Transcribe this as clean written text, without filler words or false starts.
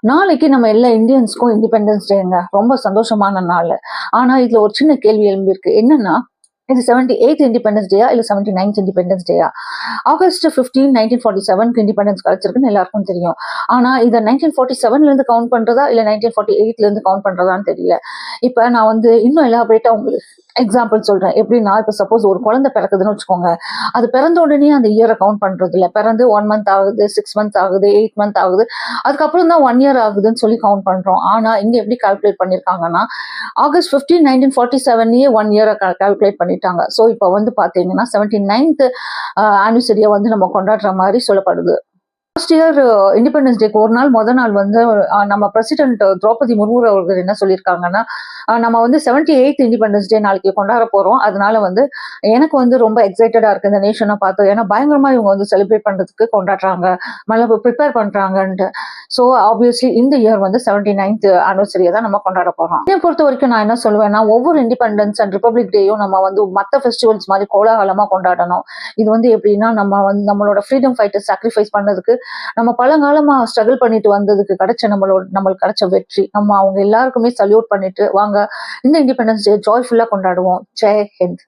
நாளைக்கு நம்ம எல்லா இந்தியன்ஸ்க்கும் இண்டிபெண்டன்ஸ் டேங்க. ரொம்ப சந்தோஷமான நாள். ஆனா இதுல ஒரு சின்ன கேள்வி எழும்பியிருக்கு. என்னன்னா, இது 78th இண்டிபெண்டன்ஸ் டேயா இல்ல 79th இண்டிபெண்டன்ஸ் டேயா? ஆகஸ்ட் 15 1947க்கு இண்டிபெண்டன்ஸ் கிடைச்சிருக்குன்னு எல்லாருக்கும் தெரியும். ஆனா இத 1947ல இருந்து கவுண்ட் பண்றதா இல்ல 1948ல இருந்து கவுண்ட் பண்றதான்னு தெரியல. இப்ப நான் வந்து இன்னும் எலாபரேட்டா உங்களுக்கு எக்ஸாம்பிள் சொல்றேன். எப்படின்னா, இப்ப சப்போஸ் ஒரு குழந்தை பிறக்குதுன்னு வச்சுக்கோங்க. அது பிறந்த உடனே அந்த இயரை கவுண்ட் பண்றது இல்ல. பிறந்து 1 மந்த் ஆகுது, 6 மந்த் ஆகுது, 8 மந்த் ஆகுது. அதுக்கப்புறம் தான் 1 இயர் ஆகுதுன்னு சொல்லி கவுண்ட் பண்றோம். ஆனா இங்க எப்படி கால்குலேட் பண்ணிருக்காங்கன்னா, ஆகஸ்ட் 15 1947லயே 1 இயரை கால்குலேட் பண்ணிட்டாங்க. ஸோ இப்போ வந்து பாத்தீங்கன்னா 79th ஆனிவர்சரியை வந்து நம்ம கொண்டாடுற மாதிரி சொல்லப்படுது. லாஸ்ட் இயர் இண்டிபெண்டன்ஸ் டேக்கு ஒரு நாள் நாள் வந்து நம்ம பிரசிடென்ட் திரௌபதி முர்மு அவர்கள் என்ன சொல்லியிருக்காங்கன்னா, நம்ம வந்து 78th இண்டிபெண்டன்ஸ் டே நாளைக்கு கொண்டாட போறோம். அதனால வந்து எனக்கு வந்து ரொம்ப எக்ஸைட்டடா இருக்கு இந்த நேஷனை பார்த்து. ஏன்னா பயங்கரமா இவங்க வந்து செலிப்ரேட் பண்றதுக்கு கொண்டாடுறாங்க, நல்லா ப்ரிப்பேர் பண்றாங்கன்ட்டு. ஸோ ஆப்வியஸ்லி இந்த இயர் வந்து 79th ஆனிவர்சரியை தான் நம்ம கொண்டாட போறோம். என்னை பொறுத்த வரைக்கும் நான் என்ன சொல்லுவேன்னா, ஒவ்வொரு இண்டிபெண்டன்ஸ் அண்ட் ரிபப்ளிக் டேயும் நம்ம வந்து மற்ற ஃபெஸ்டிவல்ஸ் மாதிரி கோலாகலமா கொண்டாடணும். இது வந்து எப்படின்னா, நம்ம வந்து நம்மளோட ஃப்ரீடம் ஃபைட்டர் சாக்ரிஃபைஸ் பண்ணதுக்கு, நம்ம பழங்காலமா ஸ்ட்ரகிள் பண்ணிட்டு வந்ததுக்கு கிடைச்ச நம்மளுக்கு கிடைச்ச வெற்றி. நம்ம அவங்க எல்லாருக்குமே சல்யூட் பண்ணிட்டு வாங்க இந்த இண்டிபெண்டன்ஸ் டே ஜாய்ஃபுல்லா கொண்டாடுவோம். ஜெய் ஹிந்த்.